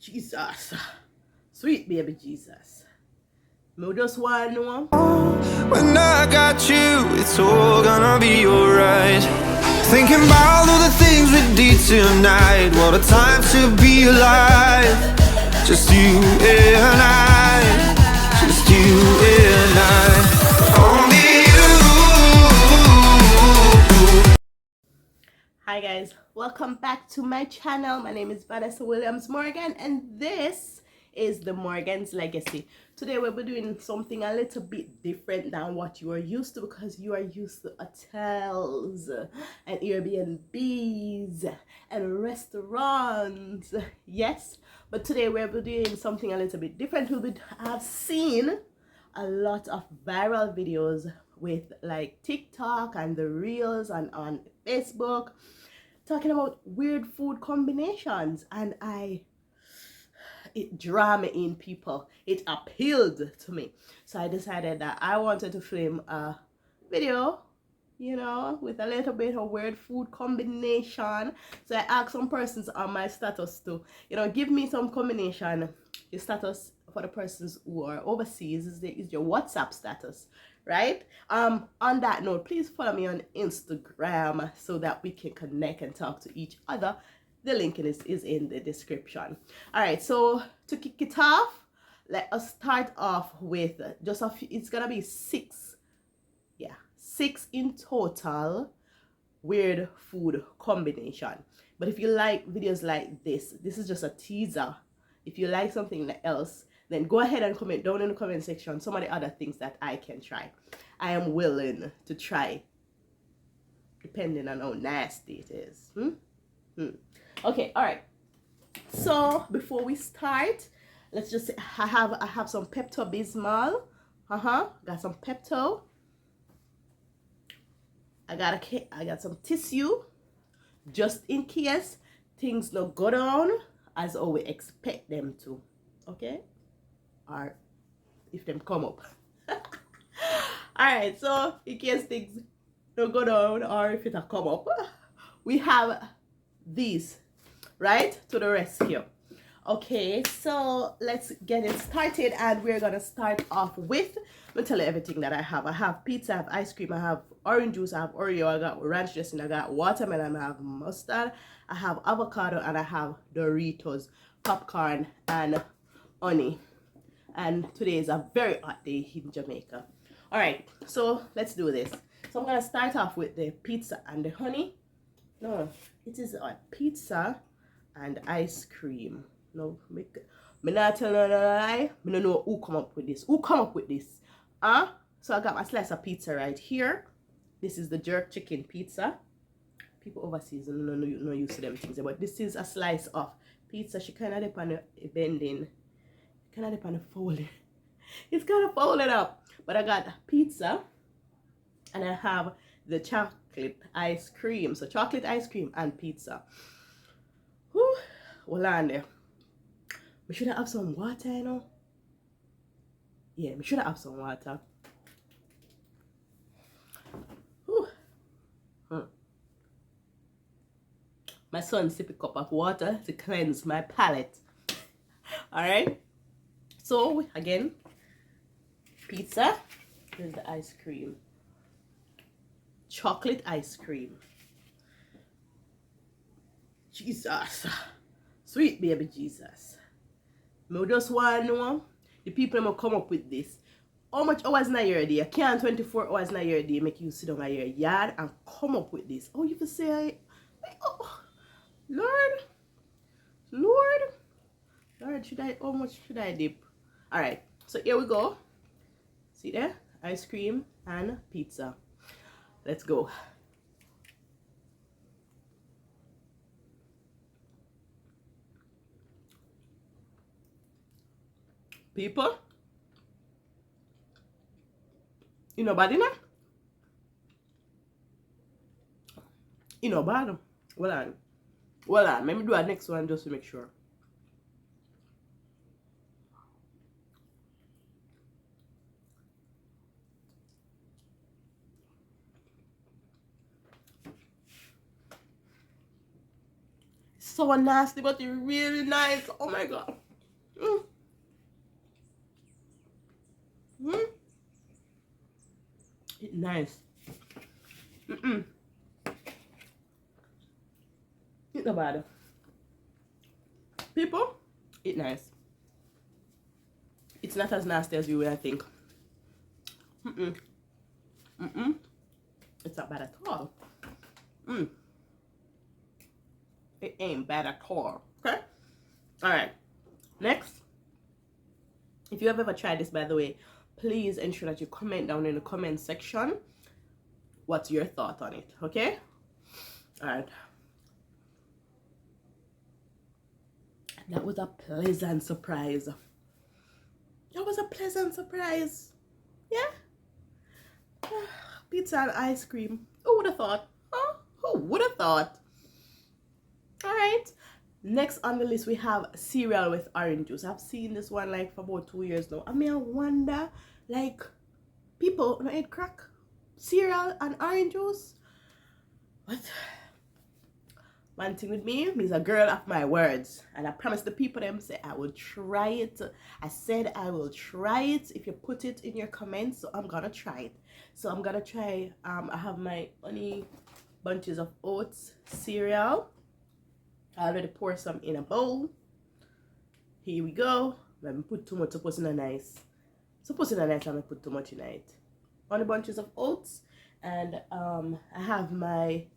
Jesus. Sweet baby Jesus. Me just want to know. When I got you, it's all gonna be alright. Thinking about all the things we did tonight. What a time to be alive. Just you and I. Just you and I. Only you. Hi guys, welcome back to my channel. My name is Vanessa Williams Morgan and this is the Morgan's Legacy. Today we'll be doing something a little bit different than what you are used to, because you are used to hotels and Airbnbs and restaurants. Yes, but today we'll be doing something a little bit different. I've seen a lot of viral videos with like TikTok and the reels and on Facebook talking about weird food combinations, and it drew me in, people. It appealed to me, so I decided that I wanted to film a video, with a little bit of weird food combination. So I asked some persons on my status to give me some combination. The status for the persons who are overseas is your WhatsApp status, right? On that note, please follow me on Instagram so that we can connect and talk to each other. The link is in the description. All right, so to kick it off, let us start off with just a few. It's gonna be six in total weird food combination. But if you like videos like this is just a teaser. If you like something else, then go ahead and comment down in the comment section some of the other things that I can try. I am willing to try, depending on how nasty it is. Okay, all right. So before we start, let's just I have some Pepto-Bismol. Got some Pepto. I got some tissue, just in case things don't go down as how we expect them to, okay? Or if them come up. Alright, so in case things don't go down or if it'll come up, we have these, right, to the rescue. Okay, so let's get it started, and we're gonna start off with, let me tell you everything that I have. I have pizza, I have ice cream, I have orange juice, I have Oreo, I got ranch dressing, I got watermelon, I have mustard, I have avocado, and I have Doritos, popcorn, and honey. And today is a very hot day in Jamaica. All right, so let's do this. So I'm gonna start off with the pizza and the honey. No, it is a pizza and ice cream. No, me not tell no lie. Me no know who come up with this. Who come up with this? So I got my slice of pizza right here. This is the jerk chicken pizza. People overseas no used to them things, but this is a slice of pizza. She kind of depend on the bending, kind of depend on the folding. It's kind of folded up, but I got pizza, and I have the chocolate ice cream. So chocolate ice cream and pizza. Whew, well on there. We should have some water, you know. Yeah, we should have some water. My son sip a cup of water to cleanse my palate. Alright. So again, pizza. Here's the ice cream. Chocolate ice cream. Jesus. Sweet baby Jesus. I just want to know the people that come up with this. How much hours in a year day? Can't 24 hours in a year day make you sit down in your yard and come up with this? Oh, you can say, oh, Lord, how much should I dip? All right, so here we go. See there? Ice cream and pizza. Let's go. People, you know bad enough? You know bad. Well on. Let me do a next one just to make sure. so nasty, but it's really nice. Oh my god. Mm. Mm. It's nice. Mm-mm. It's not bad. People, it's nice. It's not as nasty as you would think. Mm-mm. Mm-mm. It's not bad at all. Mm. It ain't bad at all. Okay? Alright. Next. If you have ever tried this, by the way, please ensure that you comment down in the comment section what's your thought on it. Okay? Alright. That was a pleasant surprise. That was a pleasant surprise. Yeah? Pizza and ice cream. Who would have thought? Huh? Who would have thought? Alright. Next on the list we have cereal with orange juice. I've seen this one like for about 2 years now. I mean, I wonder, like, people don't eat crack cereal and orange juice. What? One thing with me, me's a girl of my words, and I promise the people them say I will try it. I said I will try it if you put it in your comments, so I'm gonna try it. So I'm gonna try. I have my honey bunches of oats cereal. I already pour some in a bowl. Here we go. Let me put too much. Suppose in a nice. Suppose in a nice. I'm gonna put too much in it. Honey bunches of oats, and I have my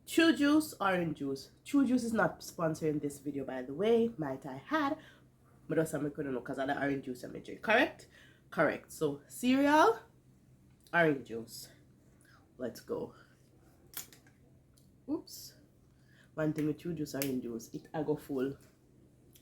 Chew Juice, orange juice. Chew Juice is not sponsoring this video, by the way. Might I had, but also I couldn't know because of the orange juice I'm drink. Correct? Correct. So cereal, orange juice. Let's go. Oops. One thing with Chew Juice, orange juice, it a go full.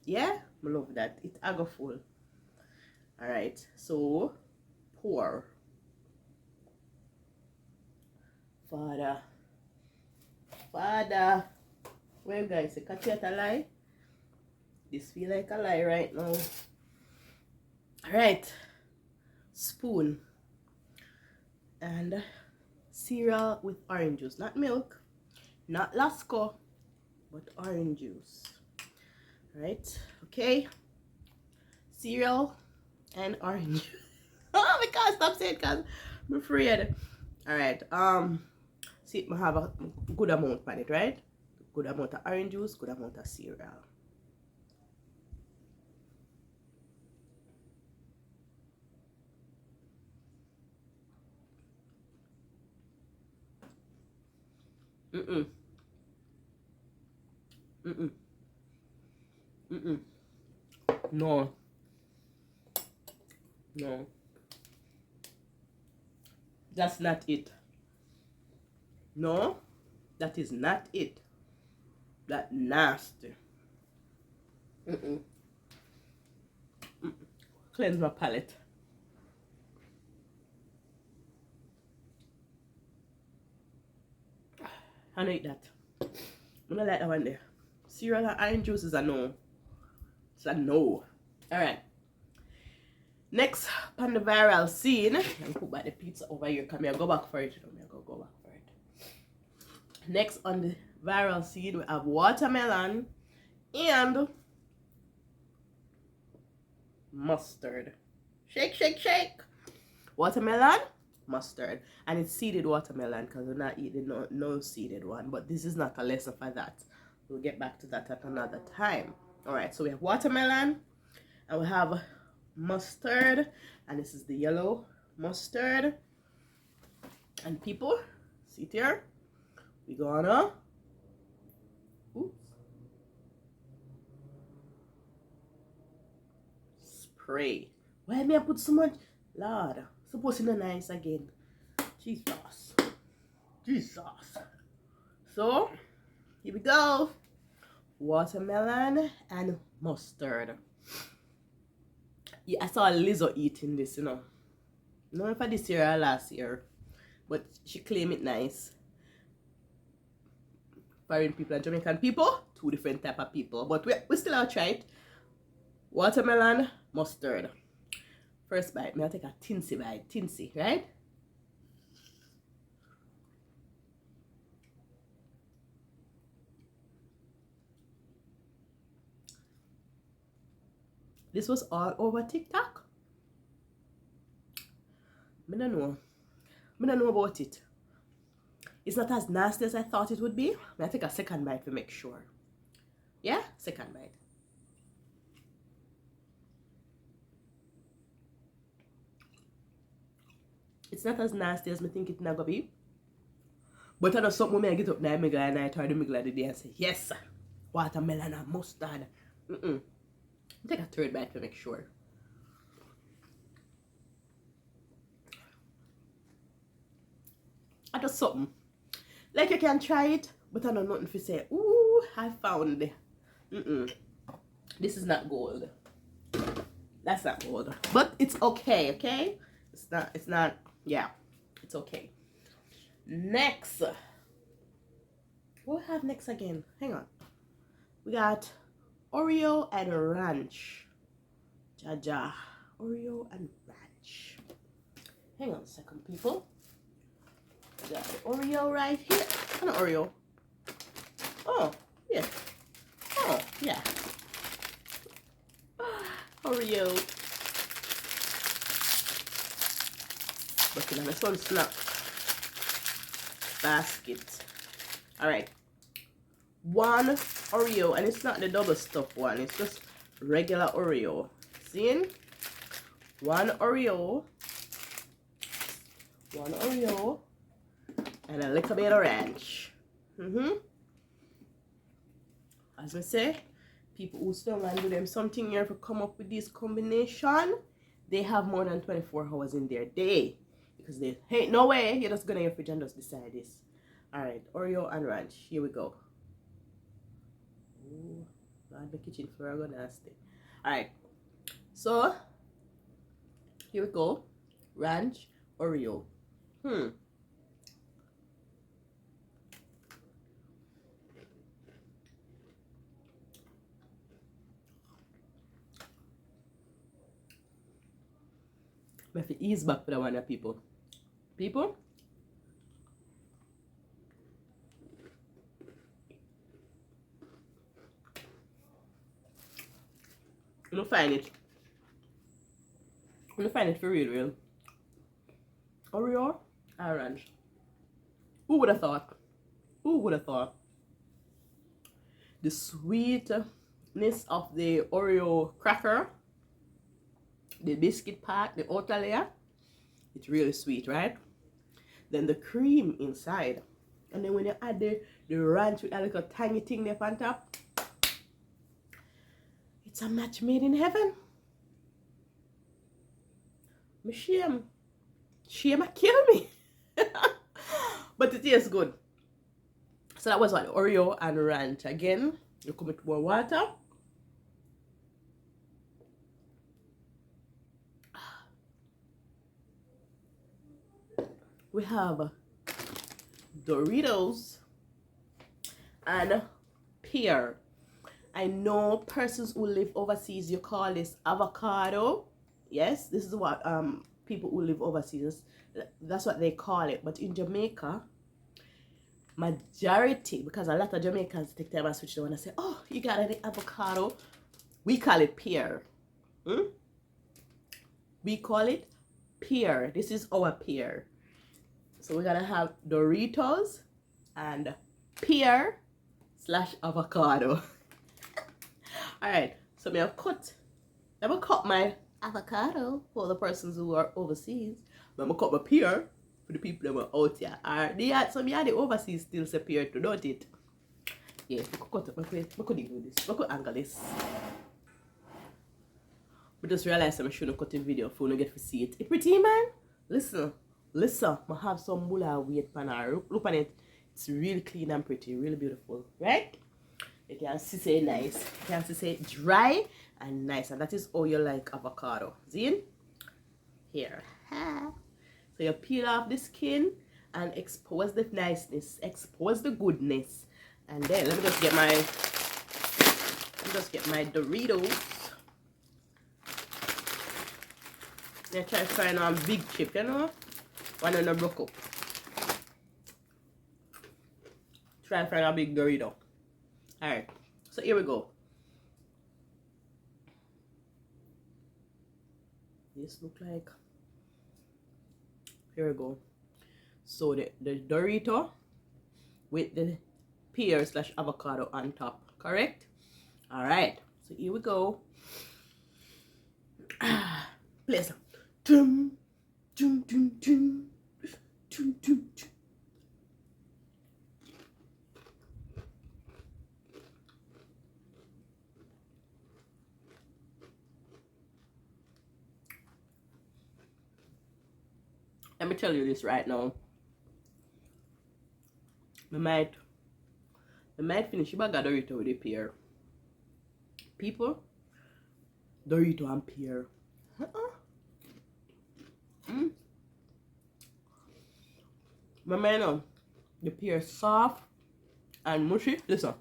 Yeah, I love that. It a go full. All right. So pour. Father, well guys, you catch it a lie? This feel like a lie right now. Alright, spoon and cereal with orange juice, not milk, not Lasco, but orange juice. Alright, okay, cereal and orange juice. Oh, I can't stop saying it because I'm afraid. Alright, see, I have a good amount on it, right? Good amount of orange juice, good amount of cereal. Mm-mm. Mm-mm. Mm-mm. No. No. That's not it. No, that is not it. That nasty. Mm-mm. Mm-mm. Cleanse my palate. I don't eat that. I don't like that one there. Cereal and orange juice is a no. It's a no. Alright. Next on the viral scene, I'll put back the pizza over here. Come here, go back for it. Go back for it. Next on the viral scene, we have watermelon and mustard. Shake, shake, shake. Watermelon, mustard. And it's seeded watermelon because we're not eating no seeded one. But this is not a lesson for that. We'll get back to that at another time. Alright, so we have watermelon and we have mustard. And this is the yellow mustard. And people, see it here? We gonna spray. Why may I put so much? Lord, suppose to be nice again. Jesus. So here we go. Watermelon and mustard. Yeah, I saw a lizard eating this, you know. Not for this year or last year, but she claimed it nice. Foreign people and Jamaican people, two different type of people, but we still have tried. Watermelon, mustard. First bite, I'll take a tinsy bite. Tinsy, right? This was all over TikTok. I don't know. I don't know about it. It's not as nasty as I thought it would be. I take a second bite to make sure. Yeah, second bite. It's not as nasty as I think it's not gonna be. But I know something when I get up now, and I try the middle of the day and say, yes, watermelon and mustard. Take a third bite to make sure. I just something. Like you can try it, but I know nothing to say, ooh, I found it. This is not gold. That's not gold. But it's okay, okay? It's not, yeah. It's okay. Next. What do we have next again? Hang on. We got Oreo and Ranch. Jaja. Oreo and Ranch. Hang on a second, people. We got the Oreo right here. Oh, no, Oreo. Oh, yeah. Oh, yeah. Oreo. Looking at this one snack basket. Alright. One Oreo, and it's not the double stuffed one, it's just regular Oreo. See? One Oreo. One Oreo. And a little bit of ranch. As I say, people who still want to do them something here to come up with this combination, they have more than 24 hours in their day. Because they, hey, no way, you're just gonna your fridge and just decide this. Alright, Oreo and Ranch. Here we go. Ooh, Lord, the kitchen floor go nasty. Alright, so here we go. Ranch, Oreo. I have to ease back for that one, people. People? I'm gonna find it. I'm gonna find it for real. Oreo and Ranch. Who would have thought? Who would have thought? The sweetness of the Oreo cracker, the biscuit part, the outer layer, it's really sweet, right? Then the cream inside, and then when you add the ranch with a little tiny thing there on top, it's a match made in heaven. My shame kill me. But it tastes good. So that was what, Oreo and Ranch. Again, you come with more water. We have Doritos and pear. I know persons who live overseas, you call this avocado. Yes, this is what people who live overseas, that's what they call it. But in Jamaica, majority, because a lot of Jamaicans take time and switch to and say, oh, you got any avocado? We call it pear. We call it pear. This is our pear. So we're gonna have Doritos and pear / avocado. Alright, so I'm gonna cut my avocado for the persons who are overseas. I'm gonna cut my pear for the people that are out here. Some of the overseas still say pear to, don't it? Yeah, I could cut up my plate. I could do this. I could angle this. But just realize I'm shouldn't cut the video for you get to see it. It's pretty, man. Listen, I have some mula weight pan her. Look on it. It's really clean and pretty, really beautiful, right? You can see say nice. You can see say dry and nice, and that is how you like avocado. See? Here. So you peel off the skin and expose the niceness, expose the goodness, and then let me just get my Doritos. I try to find a big chip, you know? One on the broke up. Try to find a big Dorito. Alright, so here we go. this look like. Here we go. So the Dorito with the pear slash avocado on top, correct? All right, so here we go. Please. Dum, dum, dum, dum, dum, dum, dum. Let me tell you this right now. I might finish bag of Dorito with the pear. People, Dorito and pear. My man, the pear soft and mushy. Listen,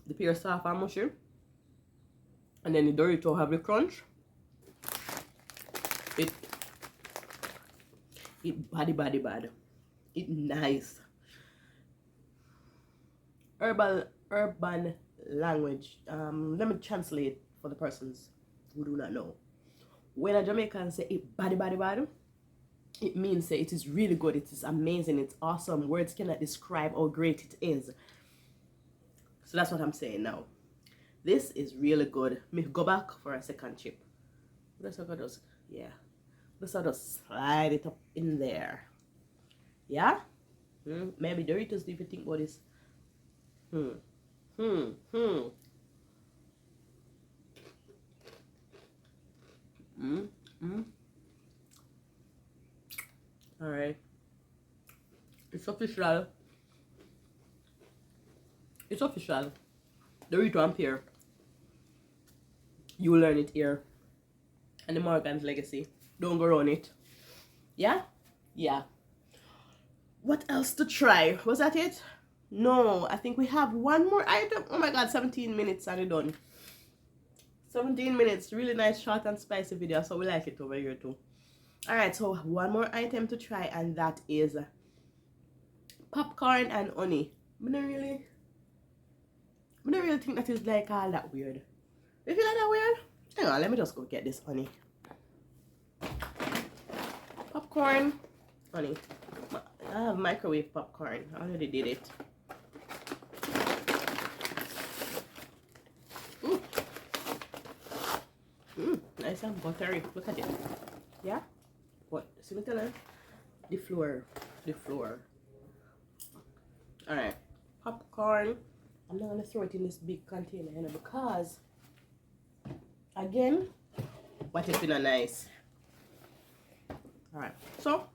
the pear soft and mushy, and then the Dorito have the crunch. It bad. It nice. Urban language. Let me translate for the persons who do not know. When a Jamaican say it bad, it means say it is really good, it is amazing, it's awesome. Words cannot describe how great it is. So that's what I'm saying now. This is really good. Me go back for a second chip. Let's look at those. Yeah. Let's just slide it up in there. Yeah? Maybe Doritos, if you think about this. Alright. It's official. It's official. Dorito and pear. You will learn it here. And the Morgan's legacy. Don't go around it. Yeah? Yeah. What else to try? Was that it? No, I think we have one more item. Oh my god, 17 minutes and we're done. 17 minutes. Really nice, short and spicy video. So we like it over here too. Alright, so one more item to try, and that is popcorn and honey. I don't really think that is like all that weird. You feel like that weird? Hang on, let me just go get this honey. Popcorn, honey. I have microwave popcorn. I already did it. Nice and buttery. Look at it. Yeah? What? See me tell her? The floor. Alright. Popcorn. I'm not gonna throw it in this big container, you know, because again, what if it's not nice? Alright, so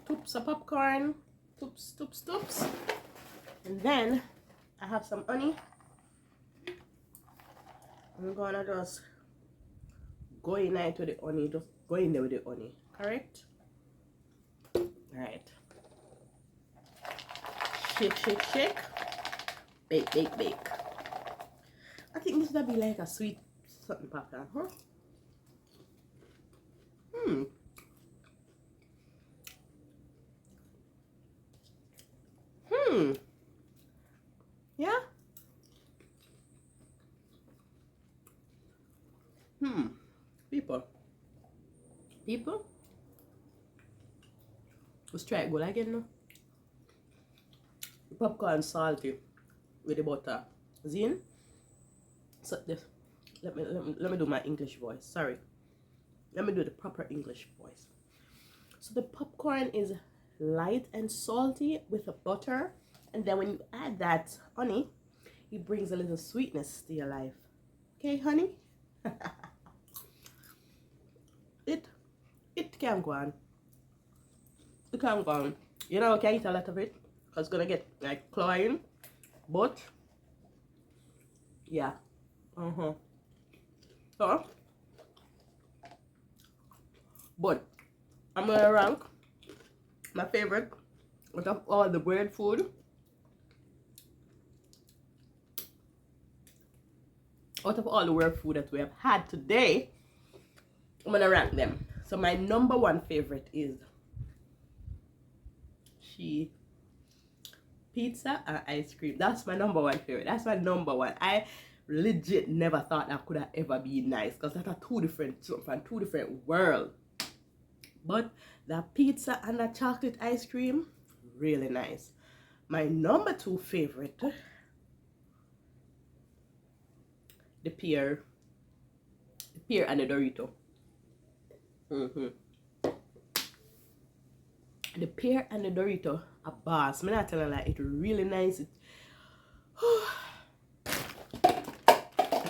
toops of popcorn, toops, and then I have some honey. I'm gonna just go in there to the honey, just go in there with the honey, correct? Alright. Shake. Bake. I think this would be like a sweet something popcorn, huh? Yeah? People? Let's try it good again now. The popcorn salty with the butter. Zin? So this, let me do my English voice. Sorry. Let me do the proper English voice. So the popcorn is light and salty with the butter, and then when you add that honey, it brings a little sweetness to your life. Okay, honey? It can go on. It can go on. You know, I can eat a lot of it because it's gonna get like cloying, but yeah. So, but I'm gonna rank my favorite out of all the weird food. Out of all the weird food that we have had today, I'm gonna rank them. So my number one favorite is crunchy pizza and ice cream. That's my number one favorite. That's my number one. I legit never thought that could have ever be nice, because that's two different worlds. But the pizza and the chocolate ice cream, really nice. My number two favorite, the pear and the Dorito. The pear and the Dorito are boss. I'm not telling you, like, it's really nice.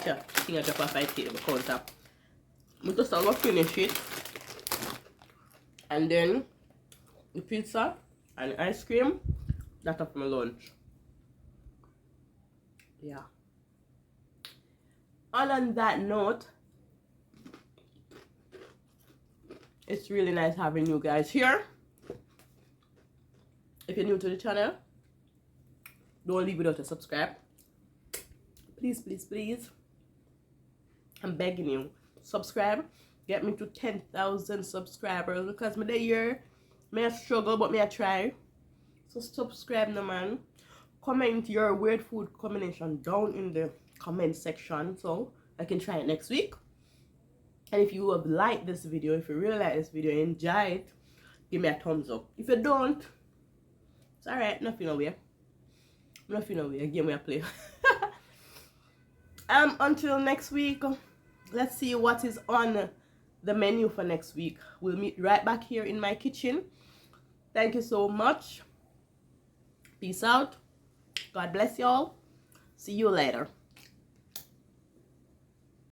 Yeah, I think I drop off my table counter. I'm just going to finish it. And then the pizza and the ice cream, that's for my lunch. Yeah. And on that note, it's really nice having you guys here. If you're new to the channel, don't leave without a subscribe. Please, please, please. I'm begging you, subscribe. Get me to 10,000 subscribers, because me the year may I struggle, but may I try. So subscribe no man. Comment your weird food combination down in the comment section so I can try it next week. And if you have liked this video, if you really like this video, enjoy it, give me a thumbs up. If you don't, it's alright, nothing away. Nothing away, game we play. Until next week, let's see what is on the menu for next week. We'll meet right back here in my kitchen. Thank you so much. Peace out. God bless y'all. See you later.